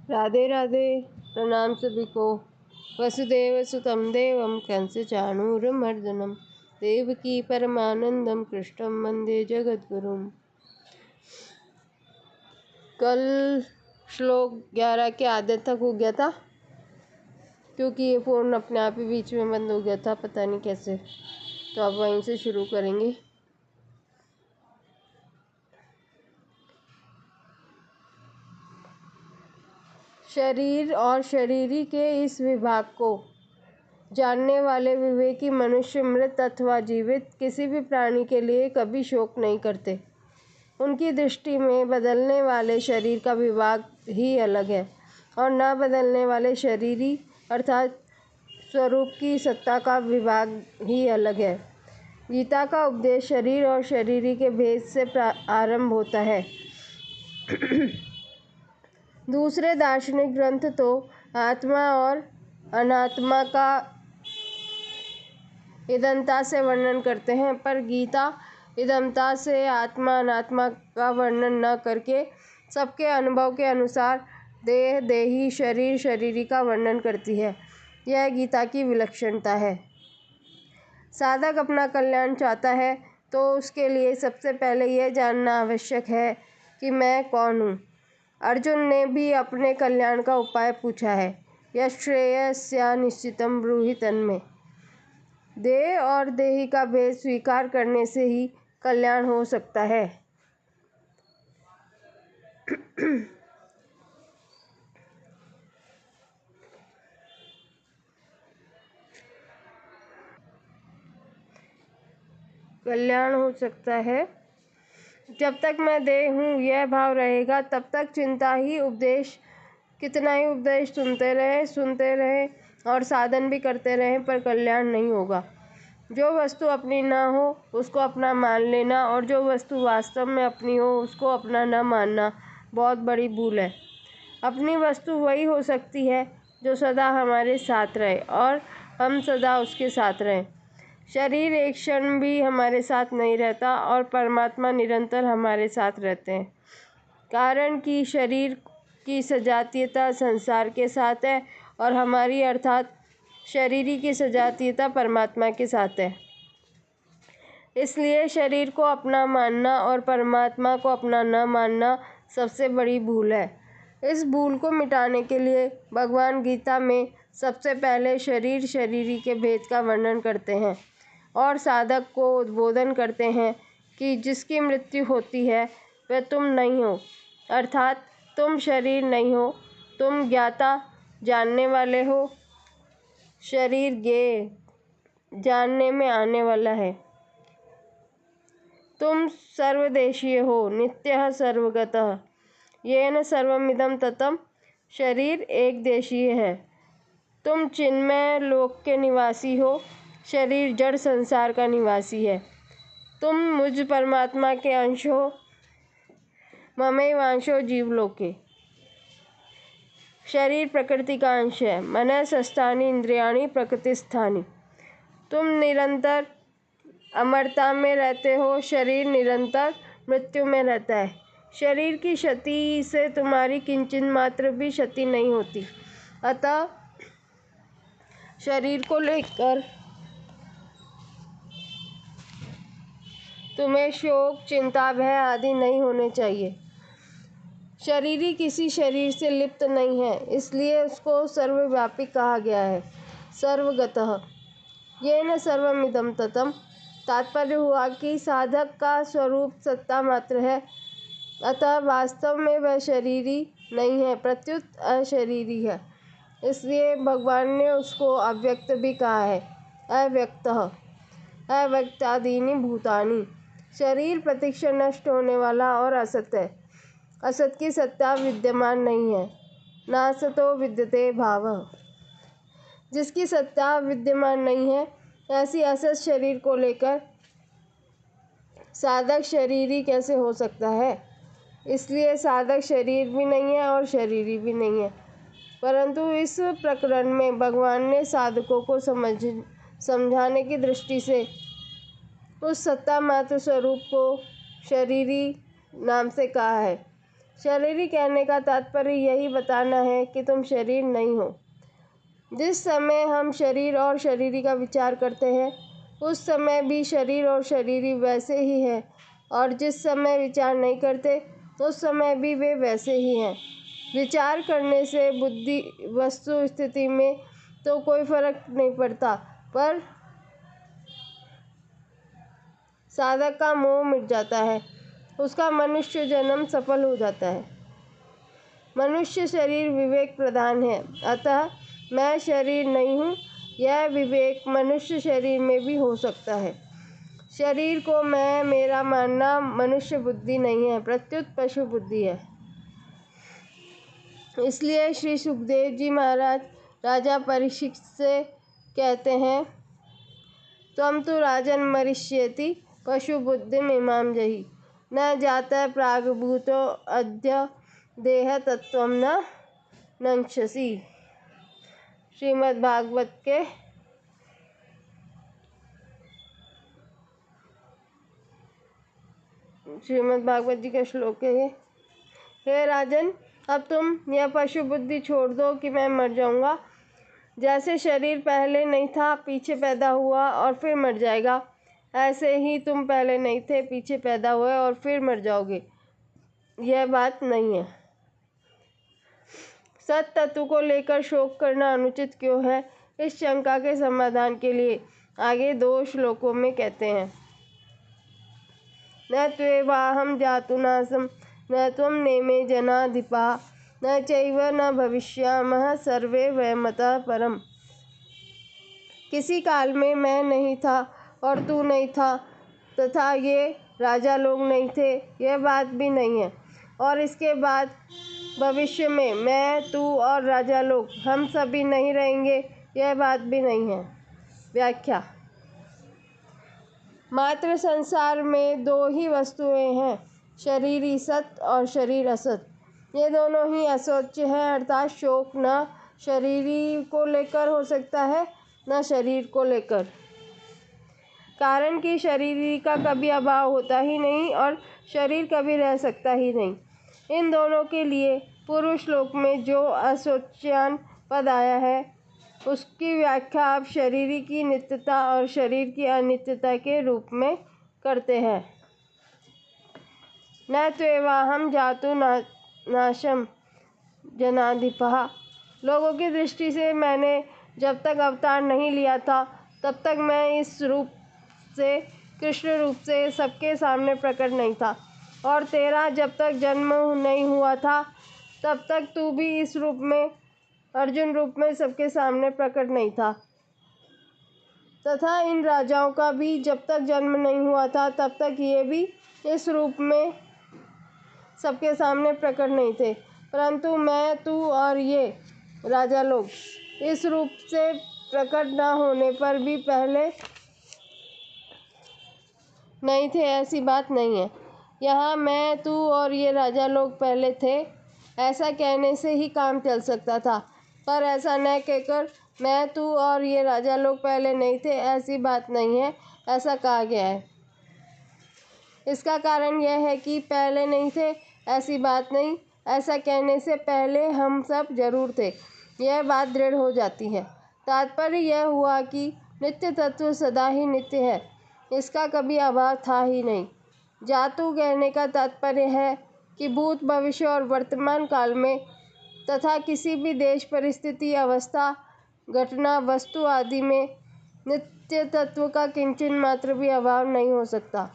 राधे राधे। प्रणाम सभी को। वसुदेव सुतं देवं कंस चाणूरमर्दनम देवकी परमानंदम कृष्णं वंदे जगद्गुरुम। कल श्लोक 11 के आधे तक हो गया था, क्योंकि ये फ़ोन अपने आप ही बीच में बंद हो गया था, पता नहीं कैसे। तो अब वहीं से शुरू करेंगे। शरीर और शरीरी के इस विभाग को जानने वाले विवेकी मनुष्य मृत अथवा जीवित किसी भी प्राणी के लिए कभी शोक नहीं करते। उनकी दृष्टि में बदलने वाले शरीर का विभाग ही अलग है और न बदलने वाले शरीरी अर्थात स्वरूप की सत्ता का विभाग ही अलग है। गीता का उपदेश शरीर और शरीरी के भेद से आरंभ होता है। दूसरे दार्शनिक ग्रंथ तो आत्मा और अनात्मा का इदंता से वर्णन करते हैं, पर गीता इदंता से आत्मा अनात्मा का वर्णन न करके सबके अनुभव के अनुसार देह देही शरीर शरीरी का वर्णन करती है। यह गीता की विलक्षणता है। साधक अपना कल्याण चाहता है तो उसके लिए सबसे पहले यह जानना आवश्यक है कि मैं कौन हूँ। अर्जुन ने भी अपने कल्याण का उपाय पूछा है। यश्रेयस्या निश्चितम ब्रूहि तन्मे। देह और देही का भेद स्वीकार करने से ही कल्याण हो सकता है। कल्याण हो सकता है। जब तक मैं देह हूँ यह भाव रहेगा तब तक चिंता ही उपदेश, कितना ही उपदेश सुनते रहे और साधन भी करते रहें, पर कल्याण नहीं होगा। जो वस्तु अपनी न हो उसको अपना मान लेना और जो वस्तु वास्तव में अपनी हो उसको अपना न मानना बहुत बड़ी भूल है। अपनी वस्तु वही हो सकती है जो सदा हमारे साथ रहे और हम सदा उसके साथ रहें। शरीर एक क्षण भी हमारे साथ नहीं रहता और परमात्मा निरंतर हमारे साथ रहते हैं। कारण कि शरीर की सजातीयता संसार के साथ है और हमारी अर्थात शरीरी की सजातीयता परमात्मा के साथ है। इसलिए शरीर को अपना मानना और परमात्मा को अपना न मानना सबसे बड़ी भूल है। इस भूल को मिटाने के लिए भगवान गीता में सबसे पहले शरीर शरीरी के भेद का वर्णन करते हैं और साधक को उद्बोधन करते हैं कि जिसकी मृत्यु होती है वह तुम नहीं हो, अर्थात तुम शरीर नहीं हो, तुम ज्ञाता जानने वाले हो। शरीर ज्ञेय जानने में आने वाला है। तुम सर्वदेशीय हो, नित्यः सर्वगतः येन सर्वमिदं ततं। शरीर एक देशीय है। तुम चिन्मय लोक के निवासी हो, शरीर जड़ संसार का निवासी है। तुम मुझ परमात्मा के अंश हो, ममैवांशो जीवलोके। शरीर प्रकृति का अंश है। मनः शस्त्राणि इंद्रियाणि प्रकृतिस्थानि। तुम निरंतर अमरता में रहते हो, शरीर निरंतर मृत्यु में रहता है। शरीर की क्षति से तुम्हारी किंचित मात्र भी क्षति नहीं होती, अतः शरीर को लेकर तुम्हें शोक चिंता भय आदि नहीं होने चाहिए। शरीरी किसी शरीर से लिप्त नहीं है, इसलिए उसको सर्वव्यापी कहा गया है। सर्वगतः येन सर्वमिदं ततं। तात्पर्य हुआ कि साधक का स्वरूप सत्ता मात्र है, अतः वास्तव में वह शरीरी नहीं है, प्रत्युत अशरीरी है। इसलिए भगवान ने उसको अव्यक्त भी कहा है। अव्यक्तः अव्यक्तादीनि भूतानि। शरीर प्रतिक्षण नष्ट होने वाला और असत है। असत की सत्ता विद्यमान नहीं है। नासतो विद्यते भावः। जिसकी सत्ता विद्यमान नहीं है, ऐसी असत शरीर को लेकर साधक शरीरी कैसे हो सकता है। इसलिए साधक शरीर भी नहीं है और शरीरी भी नहीं है। परंतु इस प्रकरण में भगवान ने साधकों को समझाने की दृष्टि से उस सत्ता मात्र स्वरूप को शरीरी नाम से कहा है। शरीरी कहने का तात्पर्य यही बताना है कि तुम शरीर नहीं हो। जिस समय हम शरीर और शरीरी का विचार करते हैं उस समय भी शरीर और शरीरी वैसे ही है, और जिस समय विचार नहीं करते उस समय भी वे वैसे ही हैं। विचार करने से बुद्धि वस्तु स्थिति में तो कोई फर्क नहीं पड़ता, पर साधक का मोह मिट जाता है, उसका मनुष्य जन्म सफल हो जाता है। मनुष्य शरीर विवेक प्रधान है, अतः मैं शरीर नहीं हूँ, यह विवेक मनुष्य शरीर में भी हो सकता है। शरीर को मैं मेरा मानना मनुष्य बुद्धि नहीं है, प्रत्युत पशु बुद्धि है। इसलिए श्री सुखदेव जी महाराज राजा परीक्षित से कहते हैं, त्वं तु राजन मरिष्यति पशु बुद्धि इमाम जहि, न जाता प्रागभूतो अद्य देह तत्वं न नंक्षसि। श्रीमद् भागवत जी का श्लोक है ये। हे राजन, अब तुम यह पशु बुद्धि छोड़ दो कि मैं मर जाऊंगा। जैसे शरीर पहले नहीं था, पीछे पैदा हुआ और फिर मर जाएगा, ऐसे ही तुम पहले नहीं थे, पीछे पैदा हुए और फिर मर जाओगे। यह बात नहीं है। सत तत्व को लेकर शोक करना अनुचित क्यों है, इस शंका के समाधान के लिए आगे 2 श्लोकों में कहते हैं, न त्वेवाहं जातुनासं न त्वं नेमे जनाधिपः न चैव न भविष्यामः सर्वे वयमतः परम्। किसी काल में मैं नहीं था और तू नहीं था, तथा ये राजा लोग नहीं थे, यह बात भी नहीं है, और इसके बाद भविष्य में मैं, तू और राजा लोग हम सभी नहीं रहेंगे, यह बात भी नहीं है। व्याख्या। मात्र संसार में 2 ही वस्तुएं हैं, शरीरी सत और शरीर असत। ये दोनों ही असोच्य हैं, अर्थात शोक न शरीरी को लेकर हो सकता है न शरीर को लेकर, कारण कि शरीरी का कभी अभाव होता ही नहीं और शरीर कभी रह सकता ही नहीं। इन दोनों के लिए पूर्व श्लोक में जो असोच्यान पद आया है उसकी व्याख्या आप शरीरी की नित्यता और शरीर की अनित्यता के रूप में करते हैं। न त्वेवाहं जातु नाशम जनाधिपः। लोगों की दृष्टि से मैंने जब तक अवतार नहीं लिया था तब तक मैं इस रूप से, कृष्ण रूप से सबके सामने प्रकट नहीं था, और तेरा जब तक जन्म नहीं हुआ था तब तक तू भी इस रूप में, अर्जुन रूप में सबके सामने प्रकट नहीं था, तथा इन राजाओं का भी जब तक जन्म नहीं हुआ था तब तक ये भी इस रूप में सबके सामने प्रकट नहीं थे, परंतु मैं, तू और ये राजा लोग इस रूप से प्रकट न होने पर भी पहले नहीं थे, ऐसी बात नहीं है। यहाँ मैं, तू और ये राजा लोग पहले थे ऐसा कहने से ही काम चल सकता था, पर ऐसा न कहकर मैं, तू और ये राजा लोग पहले नहीं थे ऐसी बात नहीं है, ऐसा कहा गया है। इसका कारण यह है कि पहले नहीं थे ऐसी बात नहीं, ऐसा कहने से पहले हम सब जरूर थे, यह बात दृढ़ हो जाती है। तात्पर्य यह हुआ कि नित्य तत्व सदा ही नित्य है, इसका कभी अभाव था ही नहीं। जातु कहने का तात्पर्य है कि भूत, भविष्य और वर्तमान काल में तथा किसी भी देश, परिस्थिति, अवस्था, घटना, वस्तु आदि में नित्य तत्व का किंचन मात्र भी अभाव नहीं हो सकता।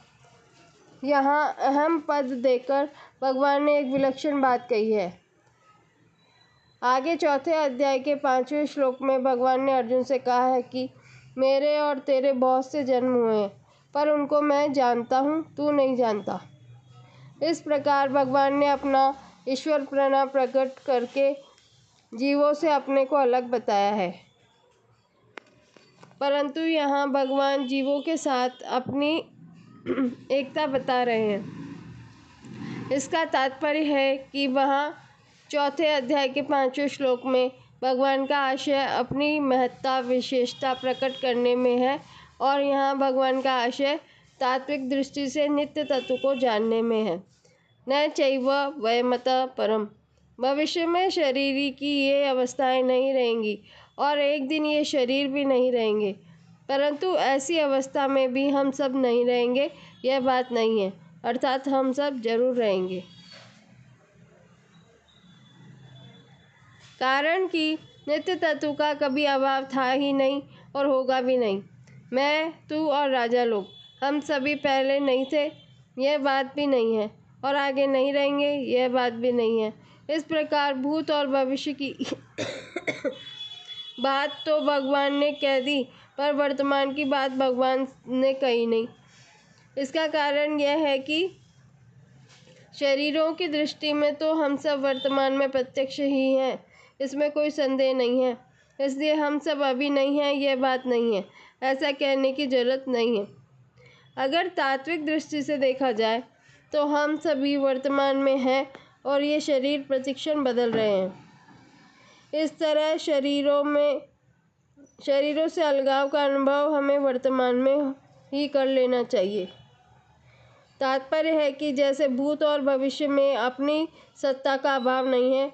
यहाँ अहम पद देकर भगवान ने एक विलक्षण बात कही है। आगे 4थे अध्याय के 5वें श्लोक में भगवान ने अर्जुन से कहा है कि मेरे और तेरे बहुत से जन्म हुए हैं, पर उनको मैं जानता हूँ, तू नहीं जानता। इस प्रकार भगवान ने अपना ईश्वरपना प्रकट करके जीवों से अपने को अलग बताया है, परंतु यहाँ भगवान जीवों के साथ अपनी एकता बता रहे हैं। इसका तात्पर्य है कि वहाँ 4थे अध्याय के 5वें श्लोक में भगवान का आशय अपनी महत्ता, विशेषता प्रकट करने में है, और यहाँ भगवान का आशय तात्विक दृष्टि से नित्य तत्व को जानने में है। न चैव वयमतः परम। भविष्य में शरीर की ये अवस्थाएं नहीं रहेंगी और एक दिन ये शरीर भी नहीं रहेंगे, परंतु ऐसी अवस्था में भी हम सब नहीं रहेंगे यह बात नहीं है, अर्थात हम सब जरूर रहेंगे। कारण कि नित्य तत्व का कभी अभाव था ही नहीं और होगा भी नहीं। मैं, तू और राजा लोग, हम सभी पहले नहीं थे यह बात भी नहीं है और आगे नहीं रहेंगे यह बात भी नहीं है। इस प्रकार भूत और भविष्य की बात तो भगवान ने कह दी, पर वर्तमान की बात भगवान ने कही नहीं। इसका कारण यह है कि शरीरों की दृष्टि में तो हम सब वर्तमान में प्रत्यक्ष ही हैं, इसमें कोई संदेह नहीं है। इसलिए हम सब अभी नहीं हैं यह बात नहीं है, ऐसा कहने की जरूरत नहीं है। अगर तात्विक दृष्टि से देखा जाए तो हम सभी वर्तमान में हैं और ये शरीर प्रतिक्षण बदल रहे हैं। इस तरह शरीरों से अलगाव का अनुभव हमें वर्तमान में ही कर लेना चाहिए। तात्पर्य है कि जैसे भूत और भविष्य में अपनी सत्ता का अभाव नहीं है,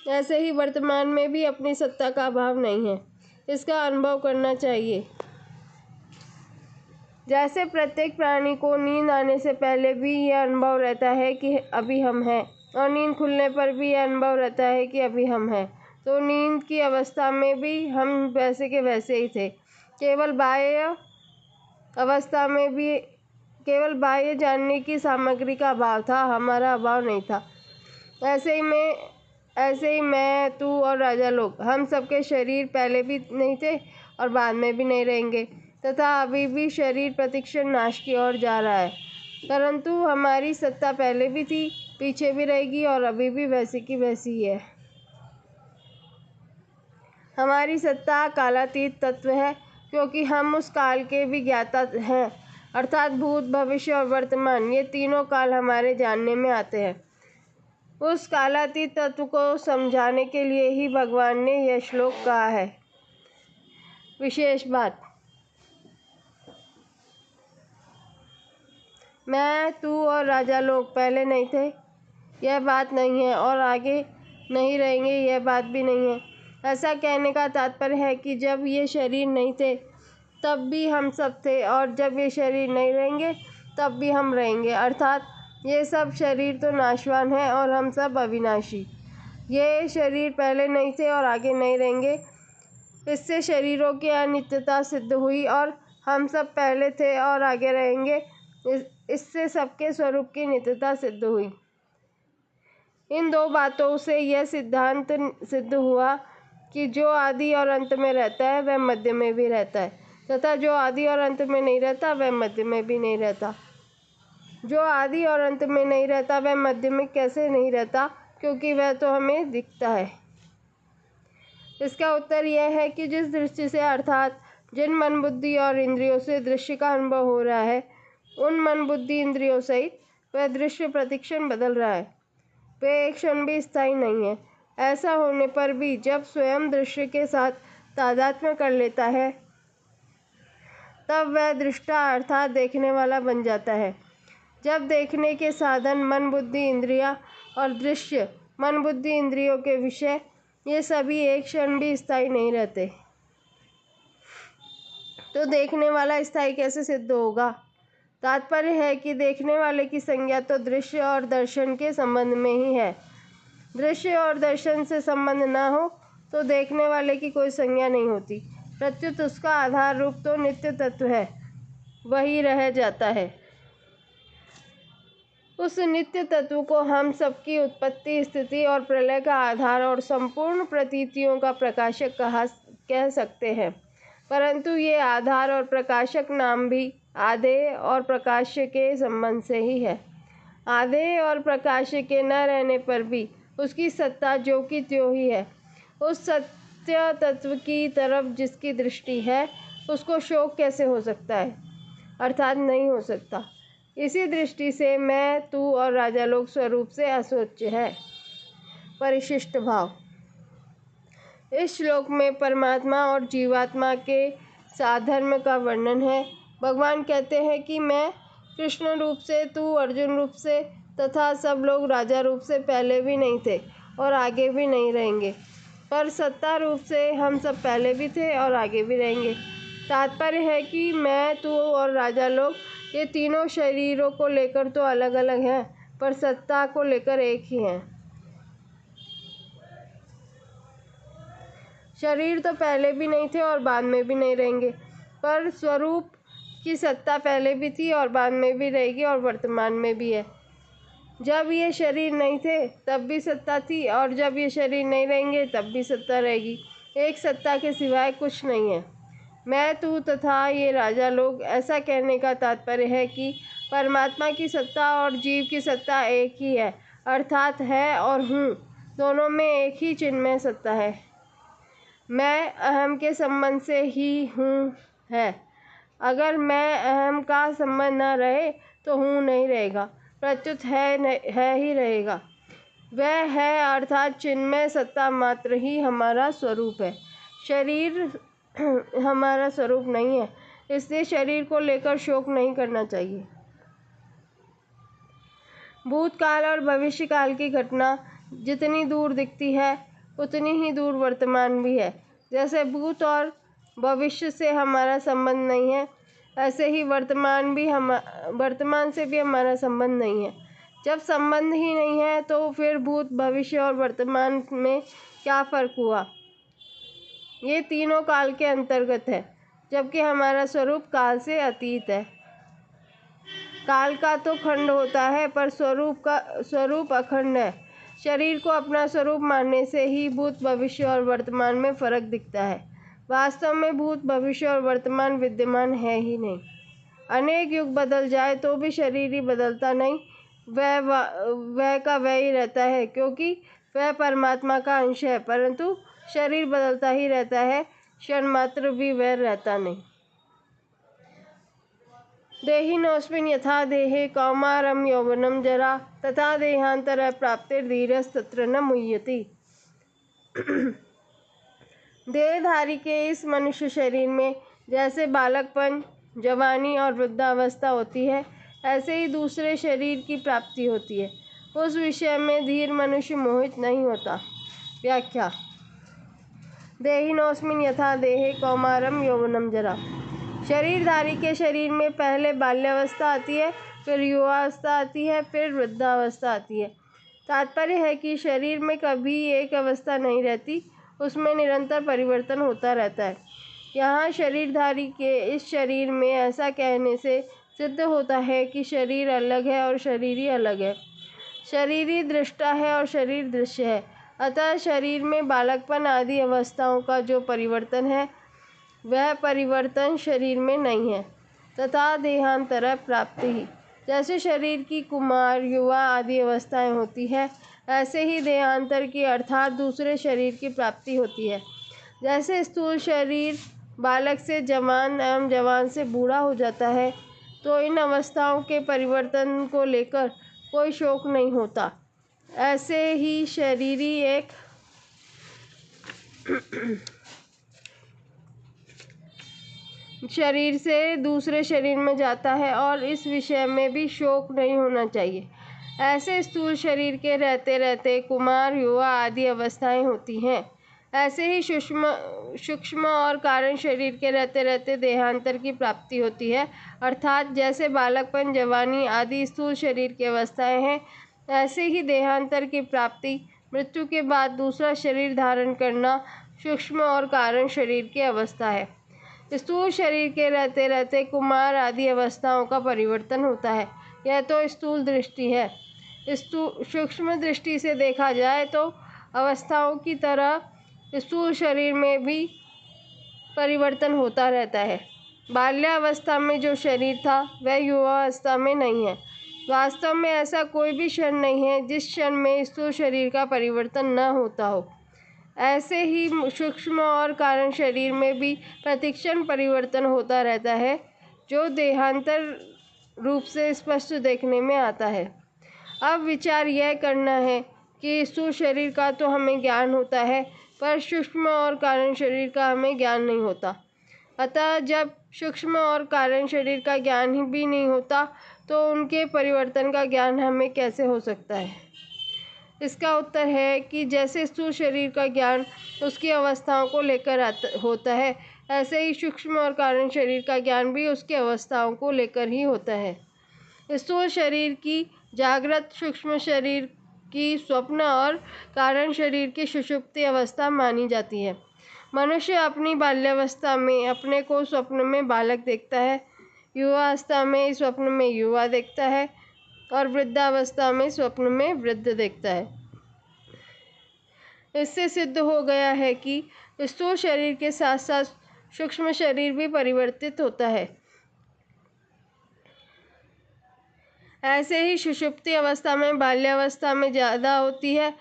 ऐसे ही वर्तमान में भी अपनी सत्ता का अभाव नहीं है, इसका अनुभव करना चाहिए। जैसे प्रत्येक प्राणी को नींद आने से पहले भी यह अनुभव रहता है कि अभी हम हैं, और नींद खुलने पर भी यह अनुभव रहता है कि अभी हम हैं, तो नींद की अवस्था में भी हम वैसे के वैसे ही थे। केवल बाह्य अवस्था में भी केवल बाह्य जानने की सामग्री का अभाव था, हमारा अभाव नहीं था। ऐसे ही मैं, तू और राजा लोग, हम सबके शरीर पहले भी नहीं थे और बाद में भी नहीं रहेंगे, तथा अभी भी शरीर प्रतिक्षण नाश की ओर जा रहा है, परंतु हमारी सत्ता पहले भी थी, पीछे भी रहेगी और अभी भी वैसी की वैसी ही है। हमारी सत्ता कालातीत तत्व है, क्योंकि हम उस काल के भी ज्ञाता हैं, अर्थात भूत, भविष्य और वर्तमान, ये तीनों काल हमारे जानने में आते हैं। उस कालातीत तत्व को समझाने के लिए ही भगवान ने यह श्लोक कहा है। विशेष बात, मैं, तू और राजा लोग पहले नहीं थे यह बात नहीं है और आगे नहीं रहेंगे यह बात भी नहीं है। ऐसा कहने का तात्पर्य है कि जब ये शरीर नहीं थे तब भी हम सब थे, और जब ये शरीर नहीं रहेंगे तब भी हम रहेंगे, अर्थात ये सब शरीर तो नाशवान है और हम सब अविनाशी। ये शरीर पहले नहीं थे और आगे नहीं रहेंगे, इससे शरीरों की अनित्यता सिद्ध हुई, और हम सब पहले थे और आगे रहेंगे, इससे सबके स्वरूप की नित्यता सिद्ध हुई। इन दो बातों से यह सिद्धांत सिद्ध हुआ कि जो आदि और अंत में रहता है वह मध्य में भी रहता है, तथा जो आदि और अंत में नहीं रहता वह मध्य में भी नहीं रहता। जो आदि और अंत में नहीं रहता वह मध्य में कैसे नहीं रहता, क्योंकि वह तो हमें दिखता है। इसका उत्तर यह है कि जिस दृष्टि से, अर्थात जिन मन, बुद्धि और इंद्रियों से दृश्य का अनुभव हो रहा है, उन मन, बुद्धि, इंद्रियों सहित वह दृश्य प्रतिक्षण बदल रहा है, वह एक क्षण भी स्थायी नहीं है। ऐसा होने पर भी जब स्वयं दृश्य के साथ तादात्म्य कर लेता है तब वह दृष्टा अर्थात देखने वाला बन जाता है। जब देखने के साधन मन, बुद्धि, इंद्रियां और दृश्य, मन, बुद्धि, इंद्रियों के विषय, ये सभी एक क्षण भी स्थायी नहीं रहते, तो देखने वाला स्थायी कैसे सिद्ध होगा। तात्पर्य है कि देखने वाले की संज्ञा तो दृश्य और दर्शन के संबंध में ही है। दृश्य और दर्शन से संबंध न हो तो देखने वाले की कोई संज्ञा नहीं होती, प्रत्युत उसका आधार रूप तो नित्य तत्व है, वही रह जाता है। उस नित्य तत्व को हम सबकी उत्पत्ति, स्थिति और प्रलय का आधार और संपूर्ण प्रतीतियों का प्रकाशक कह सकते हैं, परंतु ये आधार और प्रकाशक नाम भी आधेय और प्रकाश्य के संबंध से ही है। आधेय और प्रकाश्य के न रहने पर भी उसकी सत्ता जो की त्यों ही है। उस सत्य तत्व की तरफ जिसकी दृष्टि है उसको शोक कैसे हो सकता है, अर्थात नहीं हो सकता। इसी दृष्टि से मैं, तू और राजा लोग स्वरूप से असोच्य है। परिशिष्ट भाव, इस श्लोक में परमात्मा और जीवात्मा के साधर्म का वर्णन है। भगवान कहते हैं कि मैं कृष्ण रूप से, तू अर्जुन रूप से, तथा सब लोग राजा रूप से पहले भी नहीं थे और आगे भी नहीं रहेंगे, पर सत्ता रूप से हम सब पहले भी थे और आगे भी रहेंगे। तात्पर्य है कि मैं, तू और राजा लोग, ये तीनों शरीरों को लेकर तो अलग अलग हैं, पर सत्ता को लेकर एक ही हैं। शरीर तो पहले भी नहीं थे और बाद में भी नहीं रहेंगे, पर स्वरूप की सत्ता पहले भी थी और बाद में भी रहेगी और वर्तमान में भी है। जब ये शरीर नहीं थे तब भी सत्ता थी और जब ये शरीर नहीं रहेंगे तब भी सत्ता रहेगी। एक सत्ता के सिवाय कुछ नहीं है। मैं, तू तथा ये राजा लोग, ऐसा कहने का तात्पर्य है कि परमात्मा की सत्ता और जीव की सत्ता एक ही है, अर्थात है और हूँ दोनों में एक ही चिन्मय सत्ता है। मैं अहम के संबंध से ही हूँ है। अगर मैं अहम का संबंध न रहे तो हूँ नहीं रहेगा, प्रत्युत है ही रहेगा। वह है अर्थात चिन्मय सत्ता मात्र ही हमारा स्वरूप है। शरीर हमारा स्वरूप नहीं है, इसलिए शरीर को लेकर शोक नहीं करना चाहिए। भूतकाल और भविष्यकाल की घटना जितनी दूर दिखती है उतनी ही दूर वर्तमान भी है। जैसे भूत और भविष्य से हमारा संबंध नहीं है, ऐसे ही वर्तमान से भी हमारा संबंध नहीं है। जब संबंध ही नहीं है तो फिर भूत, भविष्य और वर्तमान में क्या फर्क हुआ? ये तीनों काल के अंतर्गत है, जबकि हमारा स्वरूप काल से अतीत है। काल का तो खंड होता है, पर स्वरूप अखंड है। शरीर को अपना स्वरूप मानने से ही भूत, भविष्य और वर्तमान में फर्क दिखता है। वास्तव में भूत, भविष्य और वर्तमान विद्यमान है ही नहीं। अनेक युग बदल जाए तो भी शरीर ही बदलता नहीं, वह का वह ही रहता है, क्योंकि वह परमात्मा का अंश है। परंतु शरीर बदलता ही रहता है, क्षण मात्र भी वह रहता नहीं। देहिनोऽस्मिन् यथा देहे कौमारं यौवनं जरा तथा देहांतर प्राप्तिर्धीरस्तत्र न मुह्यति। देहधारी के इस मनुष्य शरीर में जैसे बालकपन, जवानी और वृद्धावस्था होती है, ऐसे ही दूसरे शरीर की प्राप्ति होती है। उस विषय में धीर मनुष्य मोहित नहीं होता। व्याख्या: देहिनोऽस्मिन् यथा देहे कौमारं यौवनं जरा। शरीरधारी के शरीर में पहले बाल्यावस्था आती है, फिर युवावस्था आती है, फिर वृद्धावस्था आती है। तात्पर्य है कि शरीर में कभी एक अवस्था नहीं रहती, उसमें निरंतर परिवर्तन होता रहता है। यहाँ शरीरधारी के इस शरीर में ऐसा कहने से सिद्ध होता है कि शरीर अलग है और शरीरी अलग है। शरीरी दृष्टा है और शरीर दृश्य है। अतः शरीर में बालकपन आदि अवस्थाओं का जो परिवर्तन है, वह परिवर्तन शरीर में नहीं है। तथा देहांतर प्राप्ति ही, जैसे शरीर की कुमार, युवा आदि अवस्थाएं होती है, ऐसे ही देहांतर की अर्थात दूसरे शरीर की प्राप्ति होती है। जैसे स्थूल शरीर बालक से जवान एवं जवान से बूढ़ा हो जाता है, तो इन अवस्थाओं के परिवर्तन को लेकर कोई शोक नहीं होता। ऐसे ही शरीरी एक शरीर से दूसरे शरीर में जाता है और इस विषय में भी शोक नहीं होना चाहिए। ऐसे स्थूल शरीर के रहते रहते कुमार, युवा आदि अवस्थाएं होती हैं। ऐसे ही सूक्ष्म और कारण शरीर के रहते रहते देहांतर की प्राप्ति होती है, अर्थात जैसे बालकपन, जवानी आदि स्थूल शरीर की अवस्थाएं हैं, ऐसे ही देहांतर की प्राप्ति, मृत्यु के बाद दूसरा शरीर धारण करना सूक्ष्म और कारण शरीर की अवस्था है। स्थूल शरीर के रहते रहते कुमार आदि अवस्थाओं का परिवर्तन होता है। यह तो स्थूल दृष्टि है। सूक्ष्म दृष्टि से देखा जाए तो अवस्थाओं की तरह स्थूल शरीर में भी परिवर्तन होता रहता है। बाल्यावस्था में जो शरीर था वह युवावस्था में नहीं है। वास्तव में ऐसा कोई भी क्षण नहीं है जिस क्षण में स्थूल शरीर का परिवर्तन न होता हो। ऐसे ही सूक्ष्म और कारण शरीर में भी प्रतिक्षण परिवर्तन होता रहता है, जो देहांतर रूप से स्पष्ट देखने में आता है। अब विचार यह करना है कि स्थूल शरीर का तो हमें ज्ञान होता है, पर सूक्ष्म और कारण शरीर का हमें ज्ञान नहीं होता। अतः जब सूक्ष्म और कारण शरीर का ज्ञान ही भी नहीं होता, तो उनके परिवर्तन का ज्ञान हमें कैसे हो सकता है? इसका उत्तर है कि जैसे स्थूल शरीर का ज्ञान उसकी अवस्थाओं को लेकर होता है, ऐसे ही सूक्ष्म और कारण शरीर का ज्ञान भी उसकी अवस्थाओं को लेकर ही होता है। स्थूल शरीर की जागृत, सूक्ष्म शरीर की स्वप्न और कारण शरीर की सुषुप्ति अवस्था मानी जाती है। मनुष्य अपनी बाल्यावस्था में अपने को स्वप्न में बालक देखता है, युवावस्था में स्वप्न में युवा देखता है और वृद्धावस्था में स्वप्न में वृद्ध देखता है। इससे सिद्ध हो गया है कि स्थूल शरीर के साथ साथ सूक्ष्म शरीर भी परिवर्तित होता है। ऐसे ही सुषुप्ति अवस्था में बाल्यावस्था में ज़्यादा होती है,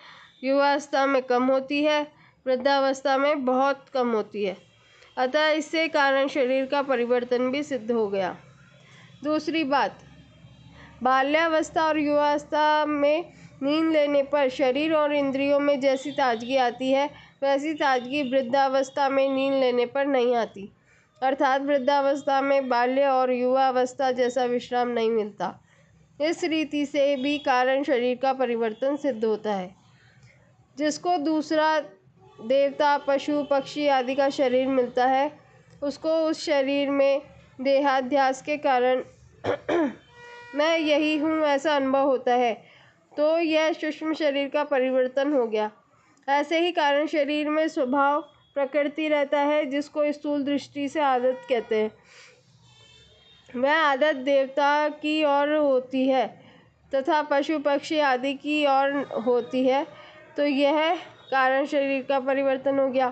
युवावस्था में कम होती है, वृद्धावस्था में बहुत कम होती है। अतः इससे कारण शरीर का परिवर्तन भी सिद्ध हो गया। दूसरी बात, बाल्यावस्था और युवावस्था में नींद लेने पर शरीर और इंद्रियों में जैसी ताजगी आती है, वैसी ताजगी वृद्धावस्था में नींद लेने पर नहीं आती। अर्थात वृद्धावस्था में बाल्य और युवावस्था जैसा विश्राम नहीं मिलता। इस रीति से भी कारण शरीर का परिवर्तन सिद्ध होता है। जिसको दूसरा देवता, पशु, पक्षी आदि का शरीर मिलता है, उसको उस शरीर में देहाध्यास के कारण मैं यही हूँ ऐसा अनुभव होता है, तो यह सूक्ष्म शरीर का परिवर्तन हो गया। ऐसे ही कारण शरीर में स्वभाव प्रकृति रहता है, जिसको स्थूल दृष्टि से आदत कहते हैं। वह आदत देवता की ओर होती है तथा पशु पक्षी आदि की ओर होती है, तो यह कारण शरीर का परिवर्तन हो गया।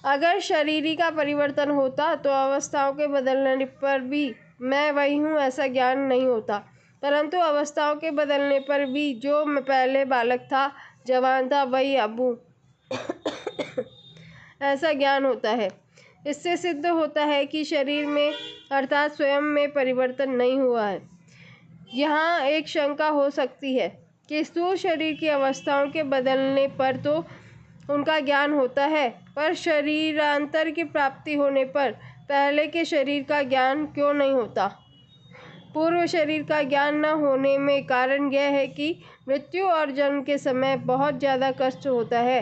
अगर शरीरी का परिवर्तन होता तो अवस्थाओं के बदलने पर भी मैं वही हूँ ऐसा ज्ञान नहीं होता, परंतु अवस्थाओं के बदलने पर भी जो मैं पहले बालक था, जवान था, वही अब हूँ ऐसा ज्ञान होता है। इससे सिद्ध होता है कि शरीर में अर्थात स्वयं में परिवर्तन नहीं हुआ है। यहाँ एक शंका हो सकती है कि स्थूल शरीर की अवस्थाओं के बदलने पर तो उनका ज्ञान होता है, पर शरीरांतर की प्राप्ति होने पर पहले के शरीर का ज्ञान क्यों नहीं होता? पूर्व शरीर का ज्ञान न होने में कारण यह है कि मृत्यु और जन्म के समय बहुत ज़्यादा कष्ट होता है।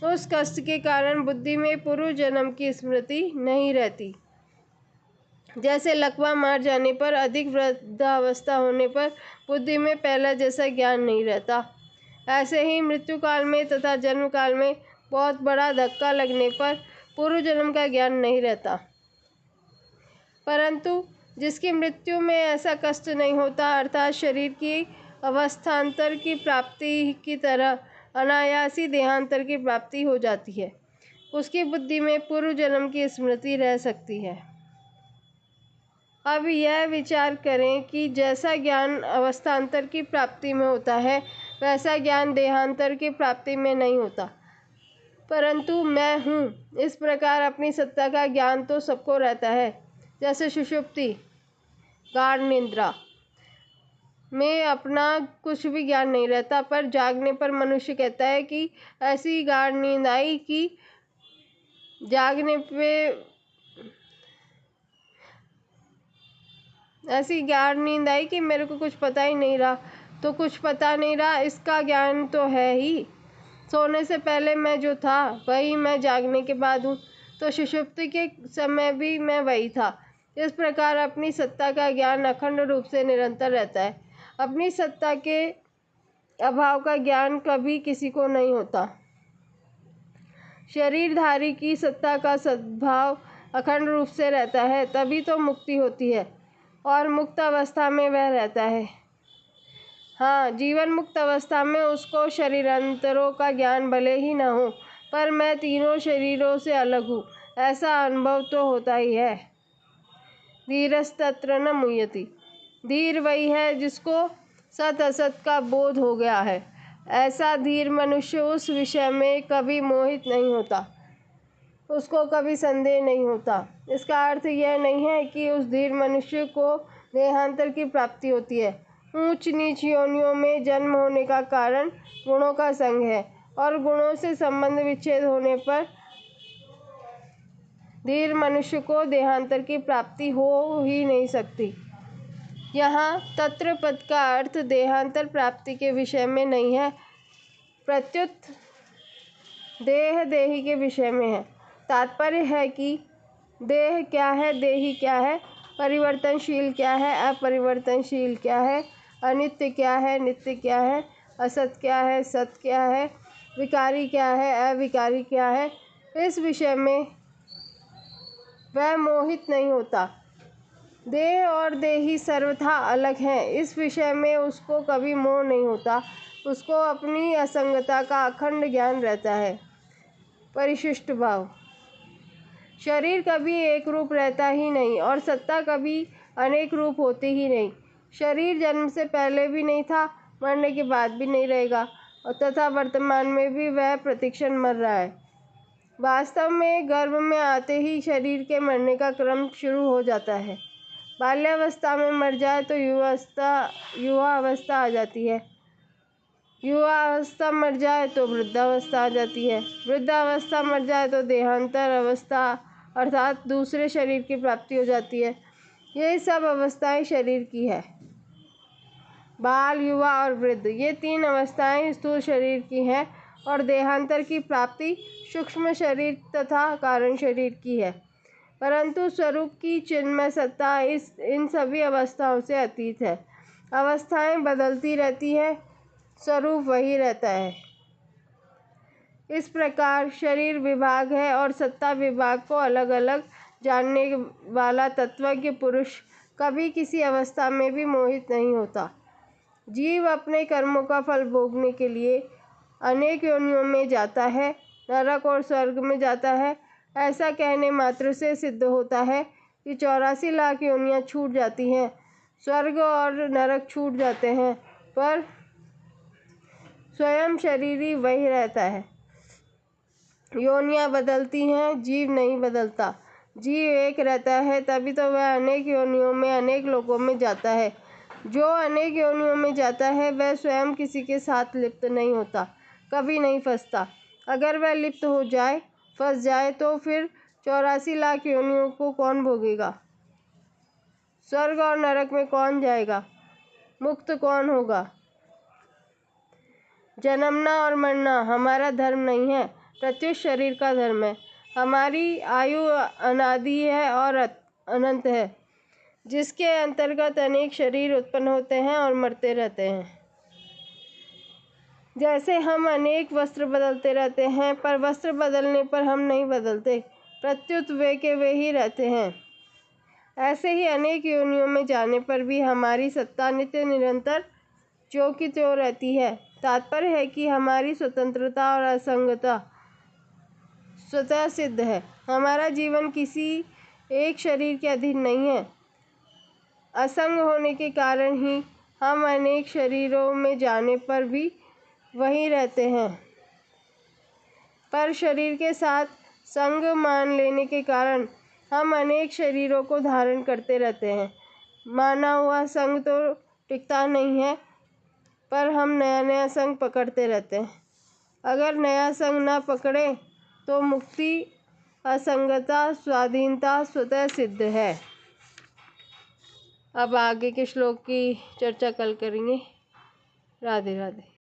उस कष्ट के कारण बुद्धि में पूर्व जन्म की स्मृति नहीं रहती। जैसे लकवा मार जाने पर, अधिक वृद्धावस्था होने पर बुद्धि में पहला जैसा ज्ञान नहीं रहता, ऐसे ही मृत्यु काल में तथा जन्म काल में बहुत बड़ा धक्का लगने पर पूर्व जन्म का ज्ञान नहीं रहता। परंतु जिसकी मृत्यु में ऐसा कष्ट नहीं होता, अर्थात शरीर की अवस्थांतर की प्राप्ति की तरह अनायासी देहांतर की प्राप्ति हो जाती है, उसकी बुद्धि में पूर्व जन्म की स्मृति रह सकती है। अब यह विचार करें कि जैसा ज्ञान अवस्थांतर की प्राप्ति में होता है, वैसा ज्ञान देहांतर की प्राप्ति में नहीं होता। परंतु मैं हूँ इस प्रकार अपनी सत्ता का ज्ञान तो सबको रहता है। जैसे सुषुप्ति, गाढ़ निद्रा में अपना कुछ भी ज्ञान नहीं रहता, पर जागने पर मनुष्य कहता है कि ऐसी गाढ़ नींद आई कि जागने पे ऐसी गाढ़ नींद आई कि मेरे को कुछ पता ही नहीं रहा। तो कुछ पता नहीं रहा, इसका ज्ञान तो है ही। सोने से पहले मैं जो था वही मैं जागने के बाद हूँ, तो सुषुप्ति के समय भी मैं वही था। इस प्रकार अपनी सत्ता का ज्ञान अखंड रूप से निरंतर रहता है। अपनी सत्ता के अभाव का ज्ञान कभी किसी को नहीं होता। शरीरधारी की सत्ता का सद्भाव अखंड रूप से रहता है, तभी तो मुक्ति होती है और मुक्त अवस्था में वह रहता है। हाँ, जीवन मुक्त अवस्था में उसको शरीरांतरों का ज्ञान भले ही न हो, पर मैं तीनों शरीरों से अलग हूँ ऐसा अनुभव तो होता ही है। धीरस्तत्र न मुह्यति, धीर वही है जिसको सत असत का बोध हो गया है। ऐसा धीर मनुष्य उस विषय में कभी मोहित नहीं होता, उसको कभी संदेह नहीं होता। इसका अर्थ यह नहीं है कि उस धीर मनुष्य को देहांतर की प्राप्ति होती है। ऊंच नीच योनियों में जन्म होने का कारण गुणों का संग है, और गुणों से संबंध विच्छेद होने पर धीर मनुष्य को देहांतर की प्राप्ति हो ही नहीं सकती। यहाँ तत्र पद का अर्थ देहांतर प्राप्ति के विषय में नहीं है, प्रत्युत देह देही के विषय में है। तात्पर्य है कि देह क्या है, देही क्या है, परिवर्तनशील क्या है, अपरिवर्तनशील क्या है, अनित्य क्या है, नित्य क्या है, असत क्या है, सत क्या है, विकारी क्या है, अविकारी क्या है, इस विषय में वह मोहित नहीं होता। देह और देही सर्वथा अलग हैं, इस विषय में उसको कभी मोह नहीं होता। उसको अपनी असंगता का अखंड ज्ञान रहता है। परिशिष्ट भाव। शरीर कभी एक रूप रहता ही नहीं और सत्ता कभी अनेक रूप होती ही नहीं। शरीर जन्म से पहले भी नहीं था, मरने के बाद भी नहीं रहेगा, और तथा वर्तमान में भी वह प्रतिक्षण मर रहा है। वास्तव में गर्भ में आते ही शरीर के मरने का क्रम शुरू हो जाता है। बाल्यावस्था में मर जाए तो युवा अवस्था आ जाती है, युवा अवस्था मर जाए तो वृद्धावस्था आ जाती है, वृद्धावस्था मर जाए तो देहांतर अवस्था अर्थात दूसरे शरीर की प्राप्ति हो जाती है। ये सब अवस्थाएं शरीर की है। बाल, युवा और वृद्ध, ये तीन अवस्थाएं स्थूल शरीर की हैं और देहांतर की प्राप्ति सूक्ष्म शरीर तथा कारण शरीर की है। परंतु स्वरूप की चिन्मय सत्ता इन सभी अवस्थाओं से अतीत है। अवस्थाएं बदलती रहती है, स्वरूप वही रहता है। इस प्रकार शरीर विभाग है और सत्ता विभाग को अलग अलग जानने वाला तत्वज्ञ पुरुष कभी किसी अवस्था में भी मोहित नहीं होता। जीव अपने कर्मों का फल भोगने के लिए अनेक योनियों में जाता है, नरक और स्वर्ग में जाता है। ऐसा कहने मात्र से सिद्ध होता है कि 84 लाख योनियां छूट जाती हैं, स्वर्ग और नरक छूट जाते हैं, पर स्वयं शरीर ही वही रहता है। योनियां बदलती हैं, जीव नहीं बदलता। जीव एक रहता है, तभी तो वह अनेक योनियों में अनेक लोकों में जाता है। जो अनेक योनियों में जाता है वह स्वयं किसी के साथ लिप्त नहीं होता, कभी नहीं फंसता। अगर वह लिप्त हो जाए, फंस जाए तो फिर 84 लाख योनियों को कौन भोगेगा? स्वर्ग और नरक में कौन जाएगा? मुक्त कौन होगा? जन्मना और मरना हमारा धर्म नहीं है, प्रत्युत शरीर का धर्म है। हमारी आयु अनादि है और अनंत है, जिसके अंतर्गत अनेक शरीर उत्पन्न होते हैं और मरते रहते हैं। जैसे हम अनेक वस्त्र बदलते रहते हैं, पर वस्त्र बदलने पर हम नहीं बदलते, प्रत्युत वे के वे ही रहते हैं। ऐसे ही अनेक योनियों में जाने पर भी हमारी सत्ता नित्य निरंतर ज्यों की त्यों रहती है। तात्पर्य है कि हमारी स्वतंत्रता और असंगता स्वतः सिद्ध है। हमारा जीवन किसी एक शरीर के अधीन नहीं है। असंग होने के कारण ही हम अनेक शरीरों में जाने पर भी वहीं रहते हैं, पर शरीर के साथ संग मान लेने के कारण हम अनेक शरीरों को धारण करते रहते हैं। माना हुआ संग तो टिकता नहीं है, पर हम नया नया संग पकड़ते रहते हैं। अगर नया संग ना पकड़े तो मुक्ति, असंगता, स्वाधीनता स्वतः सिद्ध है। अब आगे के श्लोक की चर्चा कल करेंगे। राधे राधे।